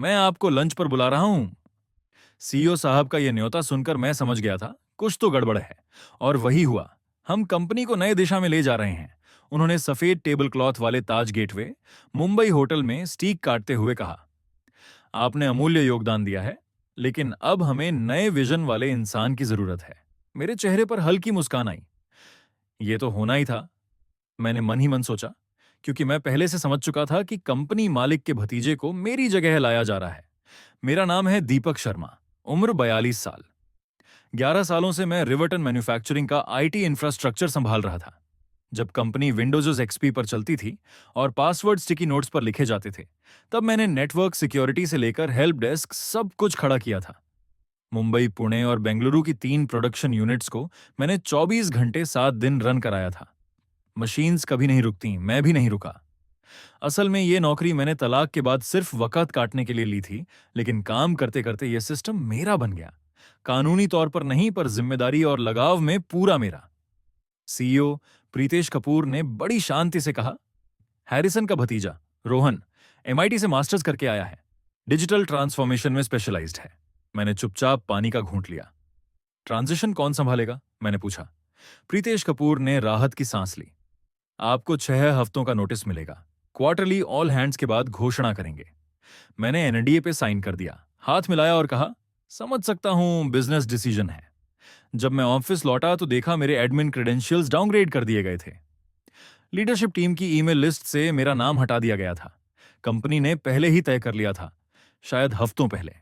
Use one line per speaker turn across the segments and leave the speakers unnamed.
मैं आपको लंच पर बुला रहा हूं। सीईओ साहब का यह न्योता सुनकर मैं समझ गया था कुछ तो गड़बड़ है। और वही हुआ। हम कंपनी को नए दिशा में ले जा रहे हैं। उन्होंने सफेद टेबल क्लॉथ वाले ताज गेटवे मुंबई होटल में स्टीक काटते हुए कहा, आपने अमूल्य योगदान दिया है, लेकिन अब हमें नए विजन वाले इंसान की जरूरत है। मेरे चेहरे पर हल्की मुस्कान आई। ये तो होना ही था, मैंने मन ही मन सोचा, क्योंकि मैं पहले से समझ चुका था कि कंपनी मालिक के भतीजे को मेरी जगह लाया जा रहा है। मेरा नाम है दीपक शर्मा, उम्र 42 साल। 11 सालों से मैं रिवर्टन मैन्युफैक्चरिंग का आईटी इंफ्रास्ट्रक्चर संभाल रहा था। जब कंपनी विंडोज एक्सपी पर चलती थी और पासवर्ड स्टिकी नोट्स पर लिखे जाते थे, तब मैंने नेटवर्क सिक्योरिटी से लेकर हेल्प डेस्क सब कुछ खड़ा किया था। मुंबई, पुणे और बेंगलुरु की 3 प्रोडक्शन यूनिट्स को मैंने 24 घंटे 7 दिन रन कराया था। मशीन्स कभी नहीं रुकती, मैं भी नहीं रुका। असल में ये नौकरी मैंने तलाक के बाद सिर्फ वक़्त काटने के लिए ली थी, लेकिन काम करते करते ये सिस्टम मेरा बन गया। कानूनी तौर पर नहीं, पर जिम्मेदारी और लगाव में पूरा मेरा। सीईओ प्रीतेश कपूर ने बड़ी शांति से कहा, हैरिसन का भतीजा रोहन एमआईटी से मास्टर्स करके आया है, डिजिटल ट्रांसफॉर्मेशन में स्पेशलाइज्ड है। मैंने चुपचाप पानी का घूंट लिया। ट्रांजिशन कौन संभालेगा, मैंने पूछा। प्रीतेश कपूर ने राहत की सांस ली। आपको 6 हफ्तों का नोटिस मिलेगा। क्वार्टरली ऑल हैंड्स के बाद घोषणा करेंगे। मैंने एनडीए पे साइन कर दिया, हाथ मिलाया और कहा, समझ सकता हूं, बिजनेस डिसीजन है। जब मैं ऑफिस लौटा तो देखा मेरे एडमिन क्रेडेंशियल्स डाउनग्रेड कर दिए गए थे। लीडरशिप टीम की ईमेल लिस्ट से मेरा नाम हटा दिया गया था। कंपनी ने पहले ही तय कर लिया था, शायद हफ्तों पहले।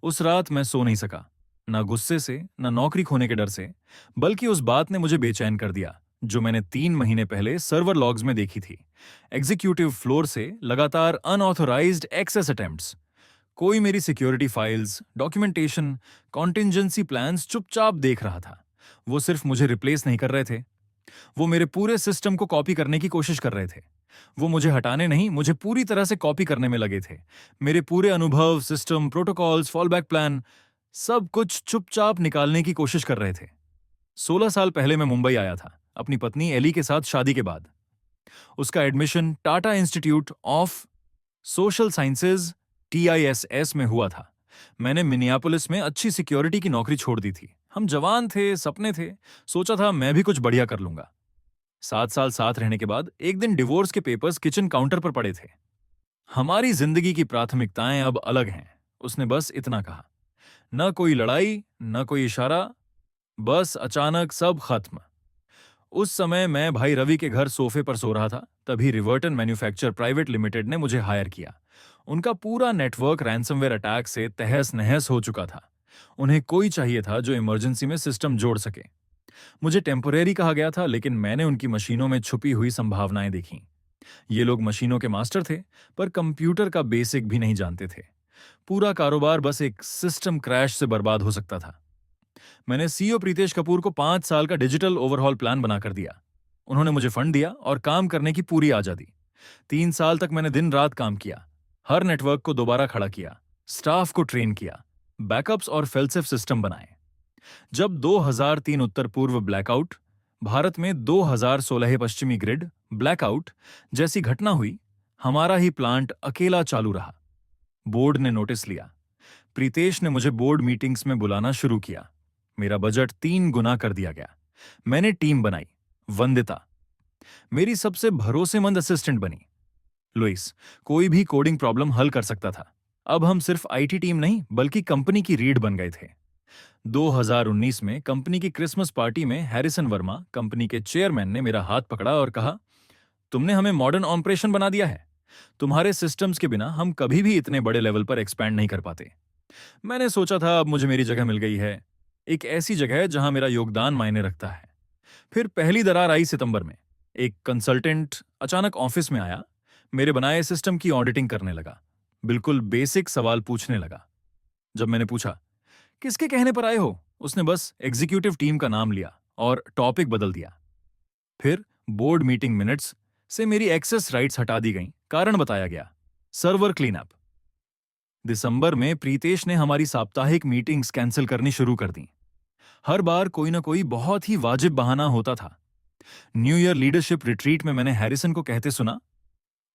उस रात मैं सो नहीं सका, ना गुस्से से, ना नौकरी खोने के डर से, बल्कि उस बात ने मुझे बेचैन कर दिया जो मैंने 3 महीने पहले सर्वर लॉग्स में देखी थी। एग्जीक्यूटिव फ्लोर से लगातार अनऑथोराइज्ड एक्सेस अटेम्प्ट्स। कोई मेरी security files, documentation, contingency plans चुपचाप देख रहा था। वो सिर्फ मुझे रिप्लेस नहीं कर रहे थे, वो मेरे पूरे सिस्टम को कॉपी करने की कोशिश कर रहे थे। वो मुझे हटाने नहीं, मुझे पूरी तरह से कॉपी करने में लगे थे। मेरे पूरे अनुभव, सिस्टम, प्रोटोकॉल्स, फॉलबैक प्लान, सब कुछ चुपचाप निकालने की कोशिश कर रहे थे। 16 साल पहले मैं मुंबई आया था, अपनी पत्नी एली के साथ शादी के बाद। उसका admission Tata institute of social sciences TISS में हुआ था। मैंने मिनियापोलिस में अच्छी सिक्योरिटी की नौकरी छोड़ दी थी। हम जवान थे, सपने थे, सोचा था मैं भी कुछ बढ़िया कर लूंगा। 7 साल साथ रहने के बाद एक दिन डिवोर्स के पेपर्स किचन काउंटर पर पड़े थे। हमारी जिंदगी की प्राथमिकताएं अब अलग हैं, उसने बस इतना कहा। न कोई लड़ाई, न कोई इशारा, बस अचानक सब खत्म। उस समय मैं भाई रवि के घर सोफे पर सो रहा था, तभी रिवर्टन मैन्युफैक्चर प्राइवेट लिमिटेड ने मुझे हायर किया। उनका पूरा नेटवर्क रैंसमवेयर अटैक से तहस नहस हो चुका था। उन्हें कोई चाहिए था जो इमरजेंसी में सिस्टम जोड़ सके। मुझे टेम्परेरी कहा गया था, लेकिन मैंने उनकी मशीनों में छुपी हुई संभावनाएं देखीं। ये लोग मशीनों के मास्टर थे, पर कंप्यूटर का बेसिक भी नहीं जानते थे। पूरा कारोबार बस एक सिस्टम क्रैश से बर्बाद हो सकता था। मैंने सीईओ प्रीतेश कपूर को 5 साल का डिजिटल ओवरहॉल प्लान बनाकर दिया। उन्होंने मुझे फंड दिया और काम करने की पूरी आजादी। 3 साल तक मैंने दिन रात काम किया, हर नेटवर्क को दोबारा खड़ा किया, स्टाफ को ट्रेन किया, बैकअप्स और फेलसेफ सिस्टम बनाए। जब 2003 उत्तर पूर्व ब्लैकआउट, भारत में 2016 पश्चिमी ग्रिड ब्लैकआउट जैसी घटना हुई, हमारा ही प्लांट अकेला चालू रहा। बोर्ड ने नोटिस लिया। प्रीतेश ने मुझे बोर्ड मीटिंग्स में बुलाना शुरू किया। मेरा बजट 3 गुना कर दिया गया। मैंने टीम बनाई। वंदिता मेरी सबसे भरोसेमंद असिस्टेंट बनी। लुइस कोई भी कोडिंग प्रॉब्लम हल कर सकता था। अब हम सिर्फ आईटी टीम नहीं, बल्कि कंपनी की रीढ़ बन गए थे। 2019 में कंपनी की क्रिसमस पार्टी में हैरिसन वर्मा, कंपनी के चेयरमैन, ने मेरा हाथ पकड़ा और कहा, तुमने हमें मॉडर्न ऑपरेशन बना दिया है। तुम्हारे सिस्टम्स के बिना हम कभी भी इतने बड़े लेवल पर एक्सपैंड नहीं कर पाते। मैंने सोचा था अब मुझे मेरी जगह मिल गई है, एक ऐसी जगह जहां मेरा योगदान मायने रखता है। फिर पहली दरार आई सितंबर में। एक कंसल्टेंट अचानक ऑफिस में आया, मेरे बनाए सिस्टम की ऑडिटिंग करने लगा, बिल्कुल बेसिक सवाल पूछने लगा। जब मैंने पूछा, किसके कहने पर आए हो, उसने बस एग्जीक्यूटिव टीम का नाम लिया और टॉपिक बदल दिया। फिर बोर्ड मीटिंग मिनट्स से मेरी एक्सेस राइट्स हटा दी गईं, कारण बताया गया, सर्वर क्लीनअप। दिसंबर में प्रीतेश ने हमारी साप्ताहिक मीटिंग्स कैंसिल करनी शुरू कर दी। हर बार कोई ना कोई बहुत ही वाजिब बहाना होता था। न्यू ईयर लीडरशिप रिट्रीट में मैंने हैरिसन को कहते सुना,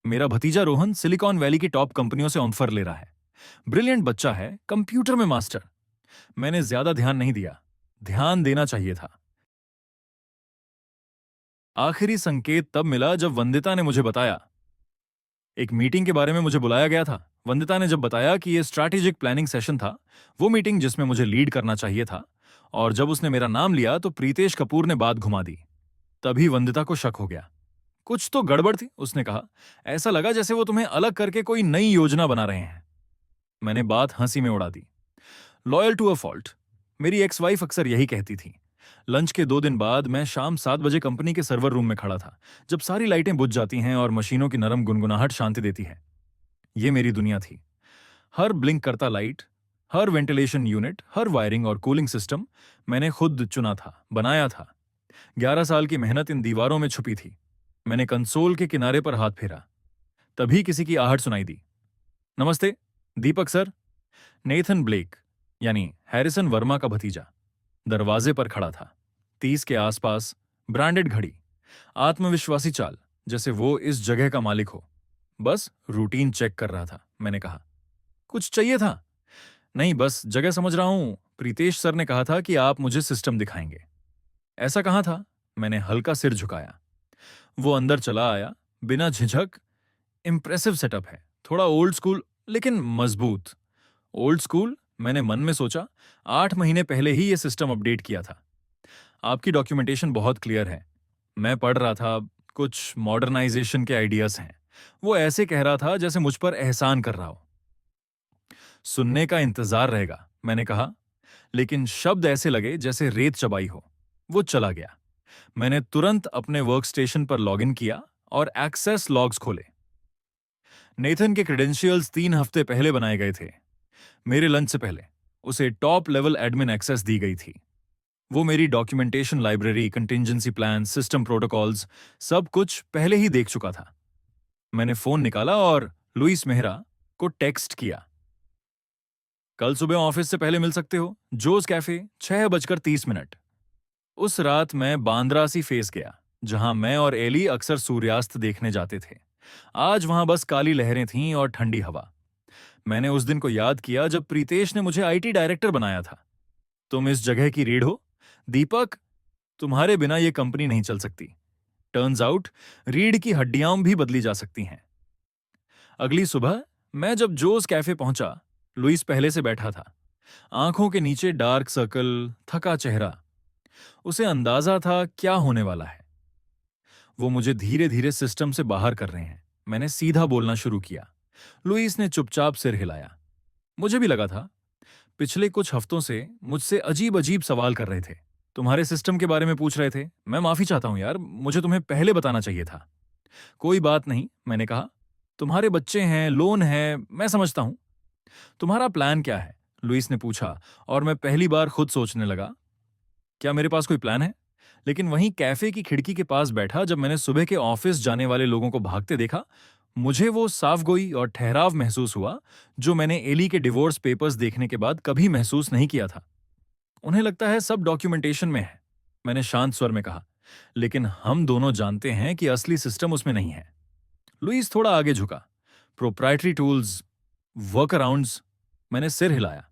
मेरा भतीजा रोहन सिलिकॉन वैली की टॉप कंपनियों से ऑफर ले रहा है। ब्रिलियंट बच्चा है, कंप्यूटर में मास्टर। मैंने ज्यादा ध्यान नहीं दिया। ध्यान देना चाहिए था। आखिरी संकेत तब मिला जब वंदिता ने मुझे बताया। एक मीटिंग के बारे में मुझे बुलाया गया था। वंदिता ने जब बताया कि यह स्ट्रैटेजिक प्लानिंग सेशन था, वो मीटिंग जिसमें मुझे लीड करना चाहिए था, और जब उसने मेरा नाम लिया तो प्रीतेश कपूर ने बात घुमा दी। तभी वंदिता को शक हो गया। कुछ तो गड़बड़ थी, उसने कहा। ऐसा लगा जैसे वो तुम्हें अलग करके कोई नई योजना बना रहे हैं। मैंने बात हंसी में उड़ा दी। Loyal to a fault. मेरी एक्स वाइफ अक्सर यही कहती थी। लंच के 2 दिन बाद मैं शाम 7 बजे कंपनी के सर्वर रूम में खड़ा था, जब सारी लाइटें बुझ जाती हैं और मशीनों की नरम गुनगुनाहट शांति देती है। ये मेरी दुनिया थी। हर ब्लिंक करता लाइट, हर वेंटिलेशन यूनिट, हर वायरिंग और कूलिंग सिस्टम मैंने खुद चुना था, बनाया था। 11 साल की मेहनत इन दीवारों में छुपी थी। मैंने कंसोल के किनारे पर हाथ फेरा। तभी किसी की आहट सुनाई दी। नमस्ते, दीपक सर। नेथन ब्लेक, यानी हैरिसन वर्मा का भतीजा, दरवाजे पर खड़ा था। 30 के आसपास, ब्रांडेड घड़ी, आत्मविश्वासी चाल, जैसे वो इस जगह का मालिक हो। बस रूटीन चेक कर रहा था। मैंने कहा, कुछ चाहिए था? नहीं, बस जगह समझ रहा हूं। प्रीतेश सर ने कहा था कि आप मुझे सिस्टम दिखाएंगे। ऐसा कहा था? मैंने हल्का सिर झुकाया। वो अंदर चला आया, बिना झिझक। इंप्रेसिव सेटअप है, थोड़ा ओल्ड स्कूल लेकिन मजबूत। ओल्ड स्कूल, मैंने मन में सोचा। 8 महीने पहले ही ये सिस्टम अपडेट किया था। आपकी डॉक्यूमेंटेशन बहुत क्लियर है। मैं पढ़ रहा था, कुछ मॉडर्नाइजेशन के आइडियाज हैं। वो ऐसे कह रहा था जैसे मुझ पर एहसान कर रहा हो। सुनने का इंतजार रहेगा, मैंने कहा, लेकिन शब्द ऐसे लगे जैसे रेत चबाई हो। वो चला गया। मैंने तुरंत अपने वर्कस्टेशन पर लॉगिन किया और एक्सेस लॉग्स खोले। नेथन के क्रेडेंशियल्स 3 हफ्ते पहले बनाए गए थे। मेरे लंच से पहले उसे टॉप लेवल एडमिन एक्सेस दी गई थी। वो मेरी documentation library, contingency plan, system protocols, सब कुछ पहले ही देख चुका था। मैंने फोन निकाला और लुइस मेहरा को टेक्स्ट किया। कल सुबह ऑफिस से पहले मिल सकते हो, जोस कैफे, 6:30। उस रात मैं बांद्रा सी फेस गया, जहां मैं और एली अक्सर सूर्यास्त देखने जाते थे। आज वहां बस काली लहरें थीं और ठंडी हवा। मैंने उस दिन को याद किया जब प्रीतेश ने मुझे आईटी डायरेक्टर बनाया था। तुम इस जगह की रीढ़ हो दीपक, तुम्हारे बिना यह कंपनी नहीं चल सकती। टर्न्स आउट, रीढ़ की हड्डियां भी बदली जा सकती हैं। अगली सुबह मैं जब जोस कैफे पहुंचा, लुइस पहले से बैठा था। आंखों के नीचे डार्क सर्कल, थका चेहरा। उसे अंदाजा था क्या होने वाला है। वो मुझे धीरे धीरे सिस्टम से बाहर कर रहे हैं। मैंने सीधा बोलना शुरू किया। लुइस ने चुपचाप सिर हिलाया। मुझे भी लगा था। पिछले कुछ हफ्तों से मुझसे अजीब अजीब सवाल कर रहे थे। तुम्हारे सिस्टम के बारे में पूछ रहे थे। मैं माफी चाहता हूं यार, मुझे तुम्हें पहले बताना चाहिए था। कोई बात नहीं, मैंने कहा। तुम्हारे बच्चे हैं, लोन है, मैं समझता हूं। तुम्हारा प्लान क्या है? लुइस ने पूछा, और मैं पहली बार खुद सोचने लगा, क्या मेरे पास कोई प्लान है? लेकिन वहीं कैफे की खिड़की के पास बैठा जब मैंने सुबह के ऑफिस जाने वाले लोगों को भागते देखा, मुझे वो साफगोई और ठहराव महसूस हुआ जो मैंने एली के डिवोर्स पेपर्स देखने के बाद कभी महसूस नहीं किया था। उन्हें लगता है सब डॉक्यूमेंटेशन में है, मैंने शांत स्वर में कहा, लेकिन हम दोनों जानते हैं कि असली सिस्टम उसमें नहीं है। लुइस थोड़ा आगे झुका। Proprietary tools, work arounds. मैंने सिर हिलाया।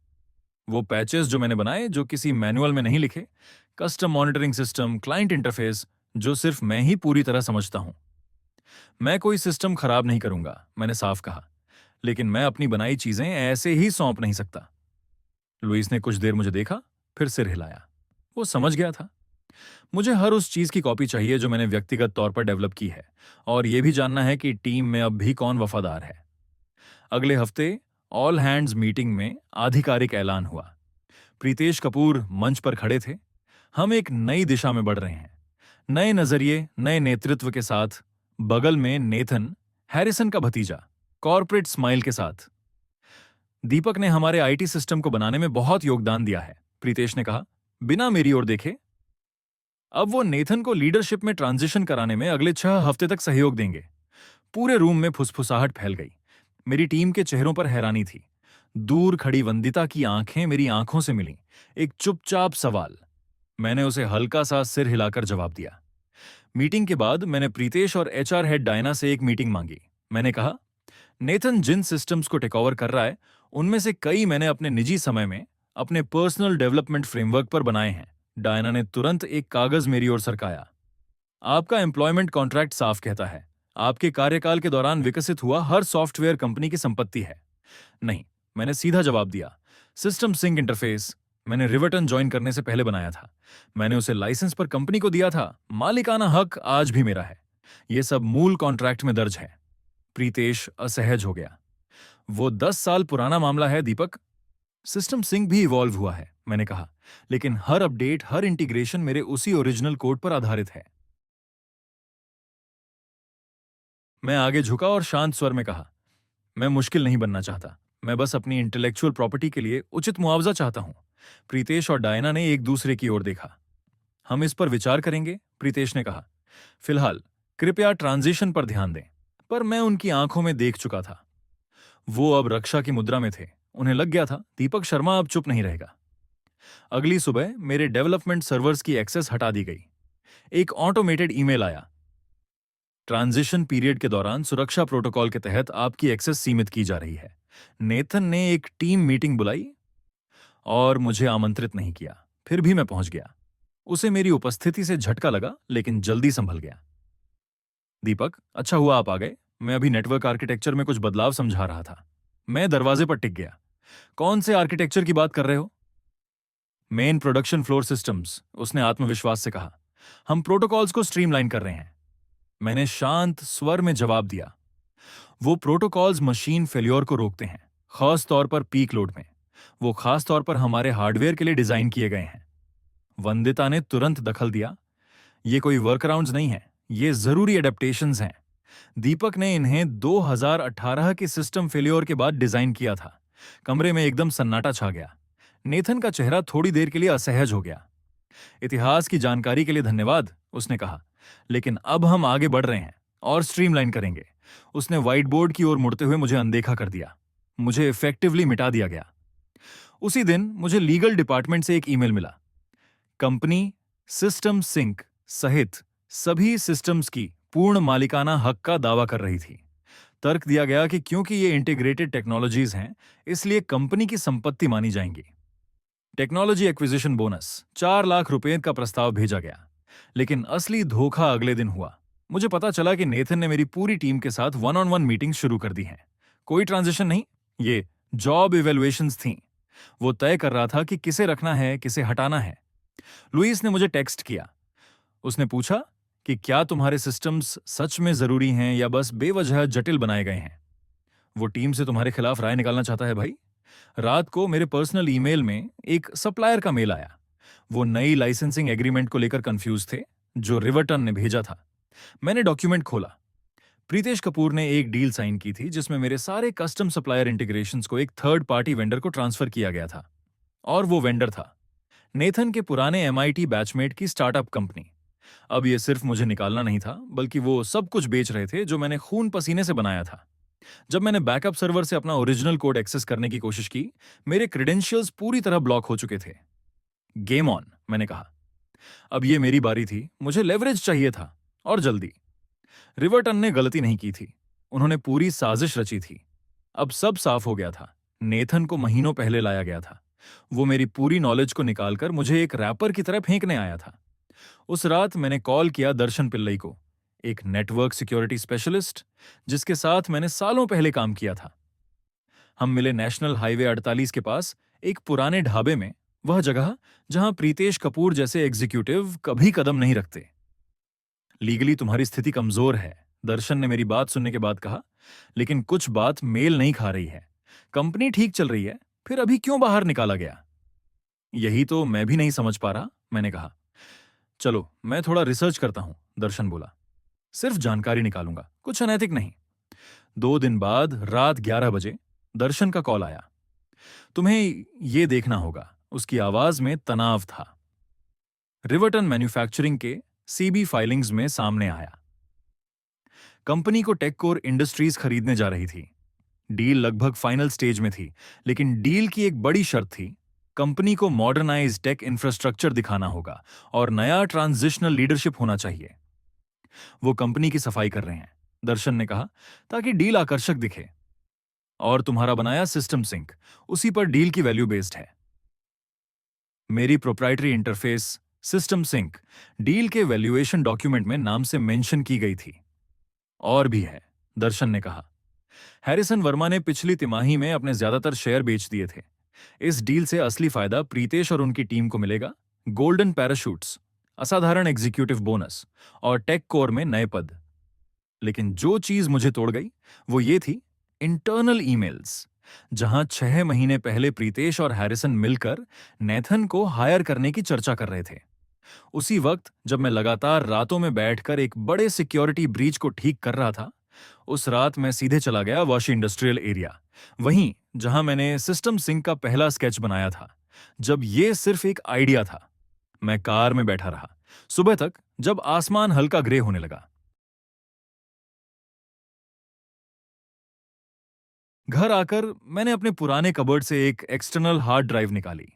वो पैचेस जो मैंने बनाए, जो किसी मैनुअल में नहीं लिखे, custom monitoring system, client interface, जो सिर्फ मैं ही पूरी तरह समझता हूं। मैं कोई सिस्टम खराब नहीं करूंगा, मैंने साफ कहा, लेकिन मैं अपनी बनाई चीजें ऐसे ही सौंप नहीं सकता। लुइस ने कुछ देर मुझे देखा, फिर सिर हिलाया। वो समझ गया था। मुझे हर उस चीज की कॉपी चाहिए जो मैंने व्यक्तिगत तौर पर डेवलप की है, और यह भी जानना है कि टीम में अब भी कौन वफादार है। अगले हफ्ते ऑल हैंड्स मीटिंग में आधिकारिक ऐलान हुआ। प्रीतेश कपूर मंच पर खड़े थे। हम एक नई दिशा में बढ़ रहे हैं, नए नजरिए, नए नेतृत्व के साथ। बगल में नेथन, हैरिसन का भतीजा, कॉर्पोरेट स्माइल के साथ। दीपक ने हमारे आईटी सिस्टम को बनाने में बहुत योगदान दिया है, प्रीतेश ने कहा, बिना मेरी ओर देखे। अब वो नेथन को लीडरशिप में ट्रांजिशन कराने में अगले 6 हफ्ते तक सहयोग देंगे। पूरे रूम में फुसफुसाहट फैल गई। मेरी टीम के चेहरों पर हैरानी थी। दूर खड़ी वंदिता की आंखें मेरी आंखों से मिलीं। एक चुपचाप सवाल। मैंने उसे हल्का सा सिर हिलाकर जवाब दिया। मीटिंग के बाद मैंने प्रीतेश और एचआर हेड डायना से एक मीटिंग मांगी। मैंने कहा, नेथन जिन सिस्टम्स को टेक ओवर कर रहा है उनमें से कई मैंने अपने निजी समय में अपने पर्सनल डेवलपमेंट फ्रेमवर्क पर बनाए हैं। डायना ने तुरंत एक कागज मेरी ओर सरकाया। आपका एम्प्लॉयमेंट कॉन्ट्रैक्ट साफ कहता है आपके कार्यकाल के दौरान विकसित हुआ हर सॉफ्टवेयर कंपनी की संपत्ति है। नहीं, मैंने सीधा जवाब दिया। सिस्टम सिंक इंटरफेस मैंने रिवर्टन ज्वाइन करने से पहले बनाया था। मैंने उसे लाइसेंस पर कंपनी को दिया था। मालिकाना हक आज भी मेरा है। यह सब मूल कॉन्ट्रैक्ट में दर्ज है। प्रीतेश असहज हो गया। वो 10 साल पुराना मामला है दीपक। सिस्टम सिंक भी इवॉल्व हुआ है, मैंने कहा, लेकिन हर अपडेट, हर इंटीग्रेशन मेरे उसी ओरिजिनल कोड पर आधारित है। मैं आगे झुका और शांत स्वर में कहा, मैं मुश्किल नहीं बनना चाहता। मैं बस अपनी इंटेलेक्चुअल प्रॉपर्टी के लिए उचित मुआवजा चाहता हूं। प्रीतेश और डायना ने एक दूसरे की ओर देखा। हम इस पर विचार करेंगे, प्रीतेश ने कहा। फिलहाल कृपया ट्रांजिशन पर ध्यान दें। पर मैं उनकी आंखों में देख चुका था। वो अब रक्षा की मुद्रा में थे। उन्हें लग गया था दीपक शर्मा अब चुप नहीं रहेगा। अगली सुबह मेरे डेवलपमेंट सर्वर्स की एक्सेस हटा दी गई। एक ऑटोमेटेड ईमेल आया। ट्रांजिशन पीरियड के दौरान सुरक्षा प्रोटोकॉल के तहत आपकी एक्सेस सीमित की जा रही है। नेथन ने एक टीम मीटिंग बुलाई और मुझे आमंत्रित नहीं किया। फिर भी मैं पहुंच गया। उसे मेरी उपस्थिति से झटका लगा, लेकिन जल्दी संभल गया। दीपक, अच्छा हुआ आप आ गए। मैं अभी नेटवर्क आर्किटेक्चर में कुछ बदलाव समझा रहा था। मैं दरवाजे पर टिक गया। कौन से आर्किटेक्चर की बात कर रहे हो? मेन प्रोडक्शन फ्लोर सिस्टम्स, उसने आत्मविश्वास से कहा। हम प्रोटोकॉल्स को स्ट्रीमलाइन कर रहे हैं। मैंने शांत स्वर में जवाब दिया। वो प्रोटोकॉल्स मशीन फेल्योर को रोकते हैं, खास तौर पर पीक लोड में। वो खास तौर पर हमारे हार्डवेयर के लिए डिजाइन किए गए हैं। वंदिता ने तुरंत दखल दिया। ये कोई वर्कअराउंड्स नहीं है, ये जरूरी एडेप्टेशंस हैं। दीपक ने इन्हें 2018 के सिस्टम फेल्योर के बाद डिजाइन किया था। कमरे में एकदम सन्नाटा छा गया। नेथन का चेहरा थोड़ी देर के लिए असहज हो गया। इतिहास की जानकारी के लिए धन्यवाद, उसने कहा, लेकिन अब हम आगे बढ़ रहे हैं और स्ट्रीमलाइन करेंगे। उसने व्हाइट बोर्ड की ओर मुड़ते हुए मुझे अनदेखा कर दिया। मुझे इफेक्टिवली मिटा दिया गया। उसी दिन मुझे लीगल डिपार्टमेंट से एक ईमेल मिला। कंपनी सिस्टम सिंक सहित सभी सिस्टम्स की पूर्ण मालिकाना हक का दावा कर रही थी। तर्क दिया गया कि क्योंकि ये इंटीग्रेटेड टेक्नोलॉजीज हैं, इसलिए कंपनी की संपत्ति मानी जाएंगी। टेक्नोलॉजी एक्विजिशन बोनस 4 लाख रुपए का प्रस्ताव भेजा गया। लेकिन असली धोखा अगले दिन हुआ। मुझे पता चला कि नेथन ने मेरी पूरी टीम के साथ वन ऑन वन मीटिंग शुरू कर दी है। कोई ट्रांजिशन नहीं, ये जॉब इवेल्युएशंस थीं। वो तय कर रहा था कि किसे रखना है, किसे हटाना है। लुइस ने मुझे टेक्स्ट किया। उसने पूछा कि क्या तुम्हारे सिस्टम्स सच में जरूरी हैं या बस बेवजह जटिल बनाए गए हैं। वो टीम से तुम्हारे खिलाफ राय निकालना चाहता है भाई। रात को मेरे पर्सनल ईमेल में एक सप्लायर का मेल आया। वो नई लाइसेंसिंग एग्रीमेंट को लेकर कंफ्यूज थे जो रिवर्टन ने भेजा था। मैंने डॉक्यूमेंट खोला। प्रीतेश कपूर ने एक डील साइन की थी जिसमें मेरे सारे कस्टम सप्लायर इंटीग्रेशंस को एक थर्ड पार्टी वेंडर को ट्रांसफर किया गया था। और वो वेंडर था नेथन के पुराने MIT बैचमेट की स्टार्टअप कंपनी। अब ये सिर्फ मुझे निकालना नहीं था, बल्कि वो सब कुछ बेच रहे थे जो मैंने खून पसीने से बनाया था। जब मैंने बैकअप सर्वर से अपना ओरिजिनल कोड एक्सेस करने की कोशिश की, मेरे क्रेडेंशियल्स पूरी तरह ब्लॉक हो चुके थे। गेम ऑन, मैंने कहा। अब ये मेरी बारी थी। मुझे लेवरेज चाहिए था, और जल्दी। रिवर्टन ने गलती नहीं की थी। उन्होंने पूरी साजिश रची थी। अब सब साफ हो गया था। नेथन को महीनों पहले लाया गया था। वो मेरी पूरी नॉलेज को निकालकर मुझे एक रैपर की तरह फेंकने आया था। उस रात मैंने कॉल किया दर्शन पिल्लई को, एक नेटवर्क सिक्योरिटी स्पेशलिस्ट जिसके साथ मैंने सालों पहले काम किया था। हम मिले नेशनल हाईवे 48 के पास एक पुराने ढाबे में, वह जगह जहां प्रीतेश कपूर जैसे एग्जीक्यूटिव कभी कदम नहीं रखते। लीगली तुम्हारी स्थिति कमजोर है, दर्शन ने मेरी बात सुनने के बाद कहा, लेकिन कुछ बात मेल नहीं खा रही है। कंपनी ठीक चल रही है, फिर अभी क्यों बाहर निकाला गया? यही तो मैं भी नहीं समझ पा रहा, मैंने कहा। चलो मैं थोड़ा रिसर्च करता हूं, दर्शन बोला। सिर्फ जानकारी निकालूंगा, कुछ अनैतिक नहीं। 2 दिन बाद रात 11 बजे दर्शन का कॉल आया। तुम्हें ये देखना होगा, उसकी आवाज में तनाव था। रिवर्टन मैन्युफैक्चरिंग के CB फाइलिंग्स में सामने आया। कंपनी को टेककोर इंडस्ट्रीज खरीदने जा रही थी। डील लगभग फाइनल स्टेज में थी, लेकिन डील की एक बड़ी शर्त थी, कंपनी को मॉडर्नाइज टेक इंफ्रास्ट्रक्चर दिखाना होगा और नया ट्रांजिशनल लीडरशिप होना चाहिए। वो कंपनी की सफाई कर रहे हैं। दर्शन ने कहा, ताकि डील आकर्षक दिखे। और तुम्हारा बनाया सिस्टम सिंक, उसी पर डील की वैल्यू बेस्ड है। मेरी proprietary interface system sync deal के वैल्यूएशन डॉक्यूमेंट में नाम से मेंशन की गई थी। और भी है, दर्शन ने कहा। हैरिसन वर्मा ने पिछली तिमाही में अपने ज्यादातर शेयर बेच दिए थे। इस डील से असली फायदा प्रीतेश और उनकी टीम को मिलेगा। गोल्डन पैराशूट्स, असाधारण एग्जीक्यूटिव बोनस और टेक कोर में नए पद। लेकिन जो चीज मुझे तोड़ गई वो ये थी, इंटरनल ईमेल्स, जहां 6 महीने पहले प्रीतेश और हैरिसन मिलकर नेथन को हायर करने की चर्चा कर रहे थे। उसी वक्त जब मैं लगातार रातों में बैठकर एक बड़े सिक्योरिटी ब्रीच को ठीक कर रहा था, उस रात मैं सीधे चला गया वाशी इंडस्ट्रियल एरिया, वहीं जहां मैंने सिस्टम सिंक का पहला स्केच बनाया था, जब ये सिर्फ एक आइडिया था। मैं कार में बैठा रहा सुबह तक, जब आसमान हल्का ग्रे होने लगा। घर आकर मैंने अपने पुराने कबर्ड से एक एक्सटर्नल हार्ड ड्राइव निकाली,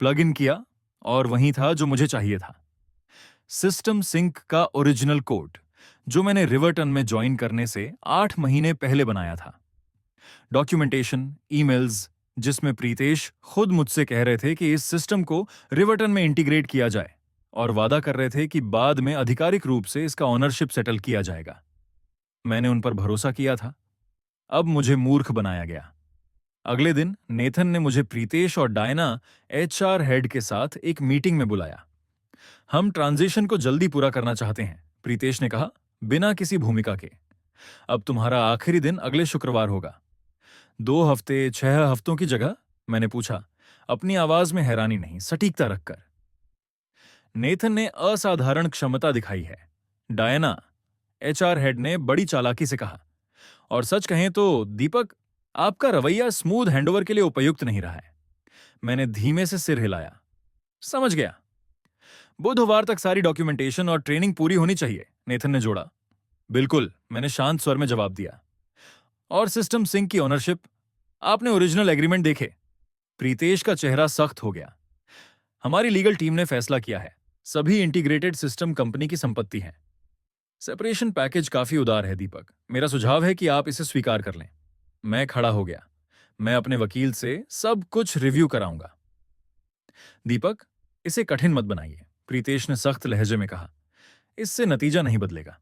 प्लग इन किया, और वहीं था जो मुझे चाहिए था। सिस्टम सिंक का ओरिजिनल कोड, जो मैंने रिवर्टन में ज्वाइन करने से 8 महीने पहले बनाया था। डॉक्यूमेंटेशन, ईमेल्स, जिसमें प्रीतेश खुद मुझसे कह रहे थे कि इस सिस्टम को रिवर्टन में इंटीग्रेट किया जाए, और वादा कर रहे थे कि बाद में आधिकारिक रूप से इसका ओनरशिप सेटल किया जाएगा। मैंने उन पर भरोसा किया था। अब मुझे मूर्ख बनाया गया। अगले दिन नेथन ने मुझे प्रीतेश और डायना, एचआर हेड के साथ एक मीटिंग में बुलाया। हम ट्रांजिशन को जल्दी पूरा करना चाहते हैं, प्रीतेश ने कहा, बिना किसी भूमिका के। अब तुम्हारा आखिरी दिन अगले शुक्रवार होगा। 2 हफ्ते, 6 हफ्तों की जगह? मैंने पूछा, अपनी आवाज में हैरानी नहीं, सटीकता रखकर। नेथन ने असाधारण क्षमता दिखाई है, डायना, एचआर हेड ने बड़ी चालाकी से कहा। और सच कहें तो दीपक, आपका रवैया स्मूथ हैंडओवर के लिए उपयुक्त नहीं रहा है। मैंने धीमे से सिर हिलाया। समझ गया। बुधवार तक सारी डॉक्यूमेंटेशन और ट्रेनिंग पूरी होनी चाहिए, नेथन ने जोड़ा। बिल्कुल, मैंने शांत स्वर में जवाब दिया। और सिस्टम सिंक की ओनरशिप? आपने ओरिजिनल एग्रीमेंट देखे? प्रीतेश का चेहरा सख्त हो गया। हमारी लीगल टीम ने फैसला किया है, सभी इंटीग्रेटेड सिस्टम कंपनी की संपत्ति है। सेपरेशन पैकेज काफी उदार है दीपक, मेरा सुझाव है कि आप इसे स्वीकार कर लें। मैं खड़ा हो गया। मैं अपने वकील से सब कुछ रिव्यू कराऊंगा। दीपक, इसे कठिन मत बनाइए, प्रीतेश ने सख्त लहजे में कहा। इससे नतीजा नहीं बदलेगा।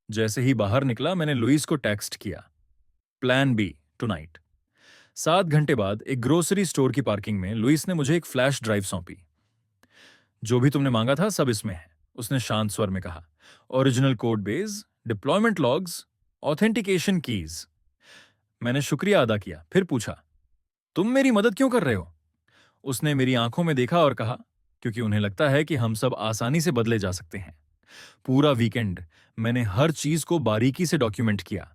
जैसे ही बाहर निकला मैंने लुइस को टेक्स्ट किया, प्लान बी टुनाइट। 7 घंटे बाद एक ग्रोसरी स्टोर की पार्किंग में लुइस ने मुझे एक फ्लैश ड्राइव सौंपी। जो भी तुमने मांगा था सब इसमें है, उसने शांत स्वर में कहा। Original code base, deployment logs, authentication keys. मैंने शुक्रिया अदा किया, फिर पूछा, तुम मेरी मदद क्यों कर रहे हो? उसने मेरी आंखों में देखा और कहा, क्योंकि उन्हें लगता है कि हम सब आसानी से बदले जा सकते हैं। पूरा वीकेंड मैंने हर चीज को बारीकी से डॉक्यूमेंट किया।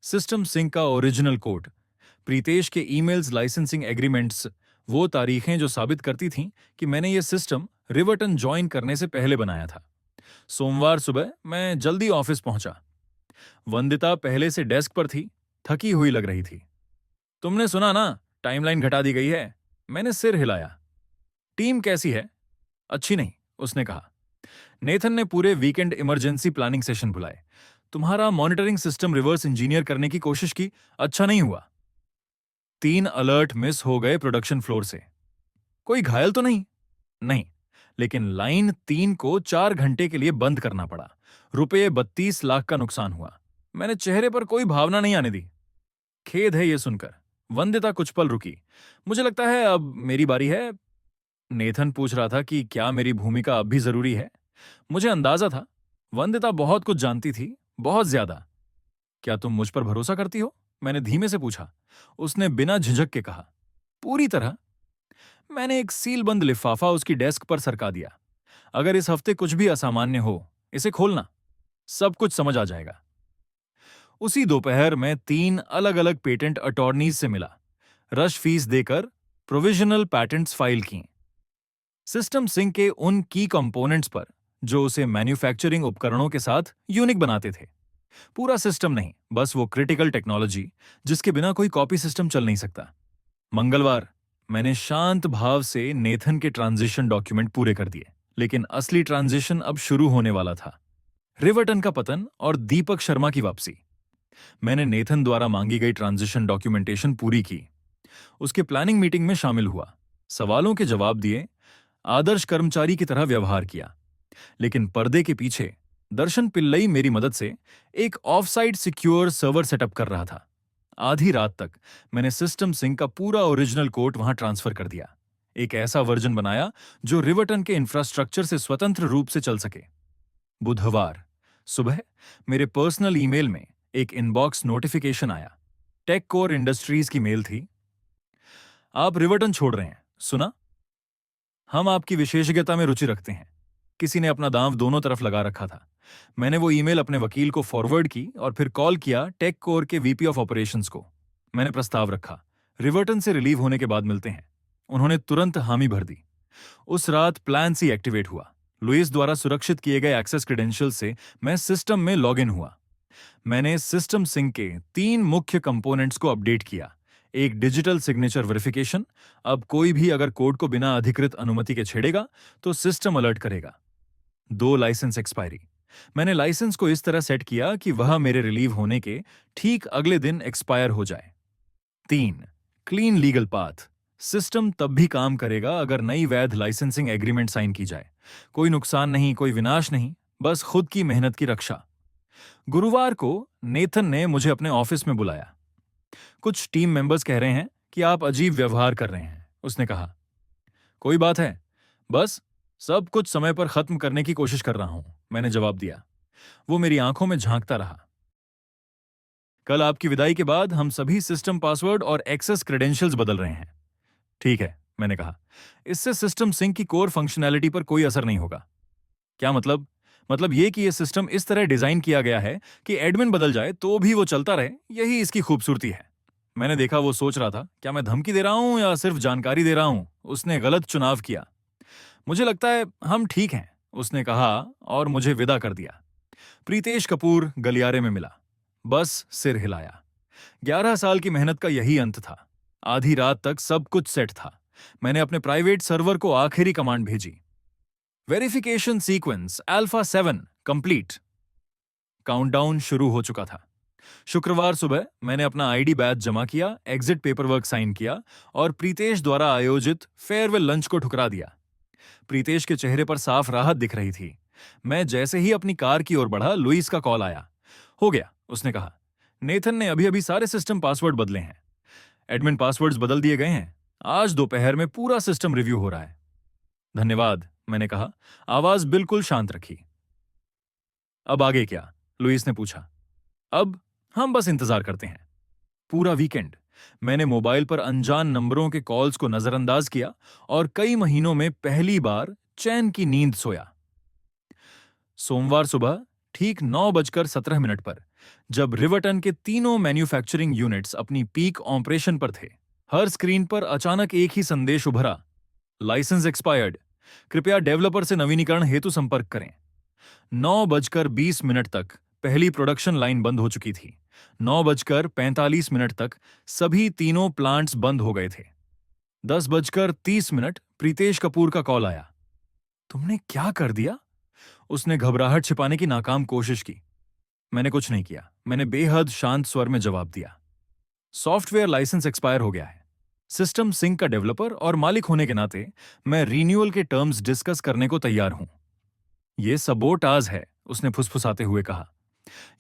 सिस्टम सिंक का ओरिजिनल कोड, प्रीतेश के ईमेल्स, लाइसेंसिंग एग्रीमेंट्स, वो तारीखें जो साबित करती थीं कि मैंने ये सिस्टम रिवर्टन ज्वाइन करने से पहले बनाया था। सोमवार सुबह मैं जल्दी ऑफिस पहुंचा। वंदिता पहले से डेस्क पर थी, थकी हुई लग रही थी। तुमने सुना ना, टाइमलाइन घटा दी गई है? मैंने सिर हिलाया। टीम कैसी है? अच्छी नहीं, उसने कहा। नेथन ने पूरे वीकेंड इमरजेंसी प्लानिंग सेशन बुलाए। तुम्हारा मॉनिटरिंग सिस्टम रिवर्स इंजीनियर करने की कोशिश की, अच्छा नहीं हुआ। 3 अलर्ट मिस हो गए प्रोडक्शन फ्लोर से। कोई घायल तो नहीं? नहीं, लेकिन लाइन 3 को 4 घंटे के लिए बंद करना पड़ा। रुपये 32 लाख का नुकसान हुआ। मैंने चेहरे पर कोई भावना नहीं आने दी। खेद है ये सुनकर। वंदिता कुछ पल रुकी। मुझे लगता है अब मेरी बारी है। नेथन पूछ रहा था कि क्या मेरी भूमिका अब भी जरूरी है। मुझे अंदाजा था, वंदिता बहुत कुछ जानती थी, बहुत ज्यादा। क्या तुम मुझ पर भरोसा करती हो? मैंने धीमे से पूछा। उसने बिना झिझक के कहा, पूरी तरह। मैंने एक सीलबंद लिफाफा उसकी डेस्क पर सरका दिया। अगर इस हफ्ते कुछ भी असामान्य हो, इसे खोलना, सब कुछ समझ आ जाएगा। उसी दोपहर मैं 3 अलग अलग पेटेंट अटॉर्नीज से मिला। रश फीस देकर प्रोविजनल पैटेंट्स फाइल की। सिस्टम सिंक के उन की कंपोनेंट्स पर जो उसे मैन्युफैक्चरिंग उपकरणों के साथ यूनिक बनाते थे। पूरा सिस्टम नहीं, बस वो क्रिटिकल टेक्नोलॉजी जिसके बिना कोई कॉपी सिस्टम चल नहीं सकता। मंगलवार मैंने शांत भाव से नेथन के ट्रांजिशन डॉक्यूमेंट पूरे कर दिए, लेकिन असली ट्रांजिशन अब शुरू होने वाला था। रिवर्टन का पतन और दीपक शर्मा की वापसी। मैंने नेथन द्वारा मांगी गई ट्रांजिशन डॉक्यूमेंटेशन पूरी की, उसके प्लानिंग मीटिंग में शामिल हुआ, सवालों के जवाब दिए, आदर्श कर्मचारी की तरह व्यवहार किया। लेकिन पर्दे के पीछे दर्शन पिल्लई मेरी मदद से एक of site secure server setup कर रहा था। आधी रात तक मैंने सिस्टम सिंक का पूरा ओरिजिनल कोड वहां ट्रांसफर कर दिया, एक ऐसा वर्जन बनाया जो रिवर्टन के इंफ्रास्ट्रक्चर से स्वतंत्र रूप से चल सके। बुधवार सुबह मेरे पर्सनल ईमेल में एक इनबॉक्स नोटिफिकेशन आया। टेक कोर इंडस्ट्रीज की मेल थी। आप रिवर्टन छोड़ रहे हैं, सुना? हम आपकी विशेषज्ञता में रुचि रखते हैं। किसी ने अपना दांव दोनों तरफ लगा रखा था। मैंने वो ईमेल अपने वकील को फॉरवर्ड की और फिर कॉल किया टेक कोर के वीपी ऑफ ऑपरेशंस को। मैंने प्रस्ताव रखा, रिवर्टन से रिलीव होने के बाद मिलते हैं। उन्होंने तुरंत हामी भर दी। उस रात प्लान सी एक्टिवेट हुआ। लुइस द्वारा सुरक्षित किए गए एक्सेस क्रेडेंशियल से मैं सिस्टम में लॉग इन हुआ। मैंने सिस्टम सिंक के 3 मुख्य कंपोनेंट्स को अपडेट किया। एक डिजिटल सिग्नेचर वेरिफिकेशन, अब कोई भी अगर कोड को बिना अधिकृत अनुमति के छेड़ेगा तो सिस्टम अलर्ट करेगा। 2 लाइसेंस एक्सपायरी, मैंने लाइसेंस को इस तरह सेट किया कि वह मेरे रिलीव होने के ठीक अगले दिन एक्सपायर हो जाए। 3 क्लीन लीगल पाथ, सिस्टम तब भी काम करेगा अगर नई वैध लाइसेंसिंग एग्रीमेंट साइन की जाए। कोई नुकसान नहीं, कोई विनाश नहीं, बस खुद की मेहनत की रक्षा। गुरुवार को नेथन ने मुझे अपने ऑफिस में बुलाया। कुछ टीम मेंबर्स कह रहे हैं कि आप अजीब व्यवहार कर रहे हैं, उसने कहा। कोई बात है, बस सब कुछ समय पर खत्म करने की कोशिश कर रहा हूं, मैंने जवाब दिया। वो मेरी आंखों में झांकता रहा। कल आपकी विदाई के बाद हम सभी सिस्टम पासवर्ड और एक्सेस क्रेडेंशियल्स बदल रहे हैं। ठीक है, मैंने कहा। इससे सिस्टम सिंक की कोर फंक्शनैलिटी पर कोई असर नहीं होगा। क्या मतलब? मतलब ये कि यह सिस्टम इस तरह डिजाइन किया गया है कि एडमिन बदल जाए तो भी वो चलता रहे, यही इसकी खूबसूरती है। मैंने देखा वो सोच रहा था, क्या मैं धमकी दे रहा हूं या सिर्फ जानकारी दे रहा हूं? उसने गलत चुनाव किया। मुझे लगता है हम ठीक हैं, उसने कहा और मुझे विदा कर दिया। प्रीतेश कपूर गलियारे में मिला, बस सिर हिलाया। 11 साल की मेहनत का यही अंत था। आधी रात तक सब कुछ सेट था। मैंने अपने प्राइवेट सर्वर को आखिरी कमांड भेजी, verification sequence alpha 7 complete. Countdown शुरू हो चुका था। शुक्रवार सुबह मैंने अपना आईडी बैच जमा किया, एग्जिट पेपरवर्क साइन किया और प्रीतेश द्वारा आयोजित फेयरवेल लंच को ठुकरा दिया। प्रीतेश के चेहरे पर साफ राहत दिख रही थी। मैं जैसे ही अपनी कार की ओर बढ़ा, लुइस का कॉल आया। हो गया, उसने कहा। नेथन ने अभी अभी सारे सिस्टम पासवर्ड बदले हैं। एडमिन पासवर्ड्स बदल दिए गए हैं। आज दोपहर में पूरा सिस्टम रिव्यू हो रहा है। धन्यवाद, मैंने कहा, आवाज बिल्कुल शांत रखी। अब आगे क्या? लुइस ने पूछा। अब हम बस इंतजार करते हैं। पूरा वीकेंड मैंने मोबाइल पर अनजान नंबरों के कॉल्स को नजरअंदाज किया और कई महीनों में पहली बार चैन की नींद सोया। सोमवार सुबह ठीक 9:17 पर, जब रिवर्टन के तीनों मैन्युफैक्चरिंग यूनिट्स अपनी पीक ऑपरेशन पर थे, हर स्क्रीन पर अचानक एक ही संदेश उभरा, लाइसेंस एक्सपायर्ड, कृपया डेवलपर से नवीनीकरण हेतु संपर्क करें। 9:20 तक पहली प्रोडक्शन लाइन बंद हो चुकी थी। 9:45 तक सभी तीनों प्लांट्स बंद हो गए थे। 10:30 प्रीतेश कपूर का कॉल आया। तुमने क्या कर दिया? उसने घबराहट छिपाने की नाकाम कोशिश की। मैंने कुछ नहीं किया, मैंने बेहद शांत स्वर में जवाब दिया। सॉफ्टवेयर लाइसेंस एक्सपायर हो गया है। सिस्टम सिंक का डेवलपर और मालिक होने के नाते मैं रीन्यूअल के टर्म्स डिस्कस करने को तैयार हूं। यह सबोटाज है, उसने फुसफुसाते हुए कहा।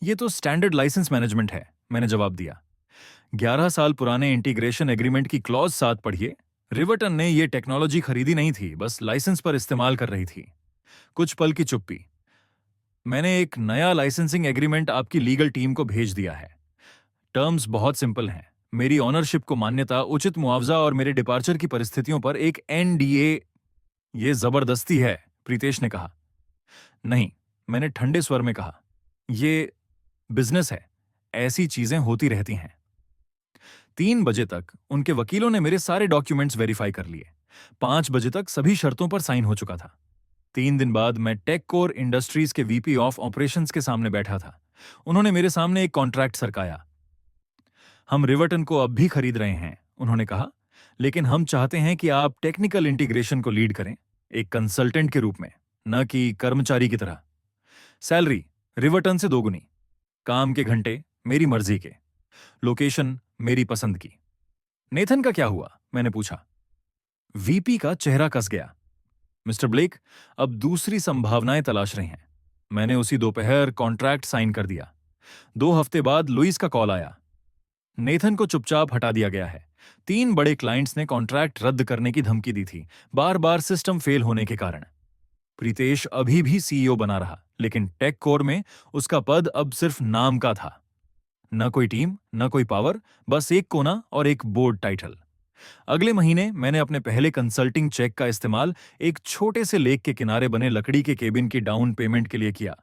यह तो स्टैंडर्ड लाइसेंस मैनेजमेंट है, मैंने जवाब दिया। 11 साल पुराने इंटीग्रेशन एग्रीमेंट की क्लॉज 7 पढ़िए। रिवर्टन ने यह टेक्नोलॉजी खरीदी नहीं थी, बस लाइसेंस पर इस्तेमाल कर रही थी। कुछ पल की चुप्पी। मैंने एक नया लाइसेंसिंग एग्रीमेंट आपकी लीगल टीम को भेज दिया है। टर्म्स बहुत सिंपल हैं। मेरी ऑनरशिप को मान्यता, उचित मुआवजा और मेरे डिपार्चर की परिस्थितियों पर एक एनडीए। यह जबरदस्ती है, प्रीतेश ने कहा। नहीं, मैंने ठंडे स्वर में कहा। ये बिजनेस है, ऐसी चीजें होती रहती हैं। 3 बजे तक उनके वकीलों ने मेरे सारे डॉक्यूमेंट्स वेरीफाई कर लिए। 5 बजे तक सभी शर्तों पर साइन हो चुका था। 3 दिन बाद मैं टेक कोर इंडस्ट्रीज के वीपी ऑफ ऑपरेशंस के सामने बैठा था। उन्होंने मेरे सामने एक कॉन्ट्रैक्ट सरकाया। हम रिवर्टन को अब भी खरीद रहे हैं, उन्होंने कहा, लेकिन हम चाहते हैं कि आप टेक्निकल इंटीग्रेशन को लीड करें, एक कंसल्टेंट के रूप में, न कि कर्मचारी की तरह। सैलरी रिवर्टन से 2 गुनी, काम के घंटे मेरी मर्जी के, लोकेशन मेरी पसंद की। नेथन का क्या हुआ, मैंने पूछा। वीपी का चेहरा कस गया। मिस्टर ब्लेक, अब दूसरी संभावनाएं तलाश रहे हैं। मैंने उसी दोपहर कॉन्ट्रैक्ट साइन कर दिया। 2 हफ्ते बाद लुइस का कॉल आया। नेथन को चुपचाप हटा दिया गया है। 3 बड़े क्लाइंट्स ने कॉन्ट्रैक्ट रद्द करने की धमकी दी थी, बार बार सिस्टम फेल होने के कारण। प्रीतेश अभी भी सीईओ बना रहा, लेकिन टेक कोर में उसका पद अब सिर्फ नाम का था। न कोई टीम, न कोई पावर, बस एक कोना और एक बोर्ड टाइटल। अगले महीने मैंने अपने पहले कंसल्टिंग चेक का इस्तेमाल एक छोटे से लेक के किनारे बने लकड़ी के केबिन की डाउन पेमेंट के लिए किया।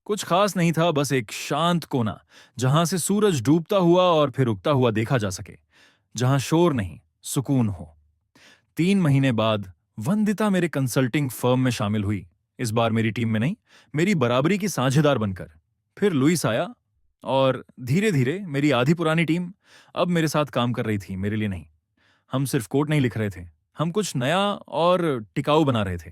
कुछ खास नहीं था, बस एक शांत कोना जहां से सूरज डूबता हुआ और फिर उगता हुआ देखा जा सके, जहां शोर नहीं, सुकून हो। 3 महीने बाद वंदिता मेरे कंसल्टिंग फर्म में शामिल हुई, इस बार मेरी टीम में नहीं, मेरी बराबरी की साझेदार बनकर। फिर लुइस आया और धीरे धीरे मेरी आधी पुरानी टीम अब मेरे साथ काम कर रही थी, मेरे लिए नहीं। हम सिर्फ कोड नहीं लिख रहे थे, हम कुछ नया और टिकाऊ बना रहे थे।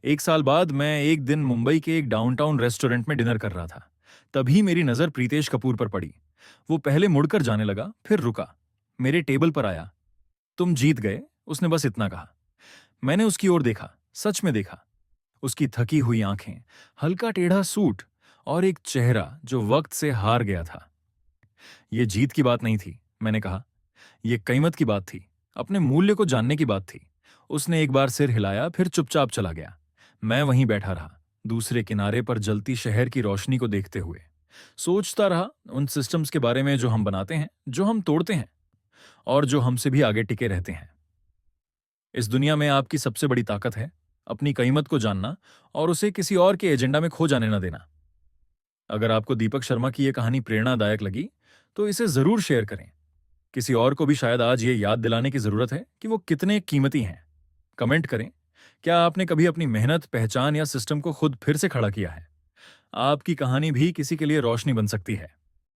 1 साल बाद मैं एक दिन मुंबई के एक डाउनटाउन रेस्टोरेंट में डिनर कर रहा था। तभी मेरी नजर प्रीतेश कपूर पर पड़ी। वो पहले मुड़कर जाने लगा, फिर रुका, मेरे टेबल पर आया। तुम जीत गए, उसने बस इतना कहा। मैंने उसकी ओर देखा, सच में देखा। उसकी थकी हुई आंखें, हल्का टेढ़ा सूट और एक चेहरा जो वक्त से हार गया था। ये जीत की बात नहीं थी, मैंने कहा। ये कीमत की बात थी, अपने मूल्य को जानने की बात थी। उसने एक बार सिर हिलाया, फिर चुपचाप चला गया। मैं वहीं बैठा रहा, दूसरे किनारे पर जलती शहर की रोशनी को देखते हुए। सोचता रहा उन सिस्टम्स के बारे में जो हम बनाते हैं, जो हम तोड़ते हैं और जो हमसे भी आगे टिके रहते हैं। इस दुनिया में आपकी सबसे बड़ी ताकत है अपनी कीमत को जानना और उसे किसी और के एजेंडा में खो जाने न देना। अगर आपको दीपक शर्मा की यह कहानी प्रेरणादायक लगी तो इसे जरूर शेयर करें। किसी और को भी शायद आज ये याद दिलाने की जरूरत है कि वो कितने कीमती हैं। कमेंट करें, क्या आपने कभी अपनी मेहनत, पहचान या सिस्टम को खुद फिर से खड़ा किया है? आपकी कहानी भी किसी के लिए रोशनी बन सकती है।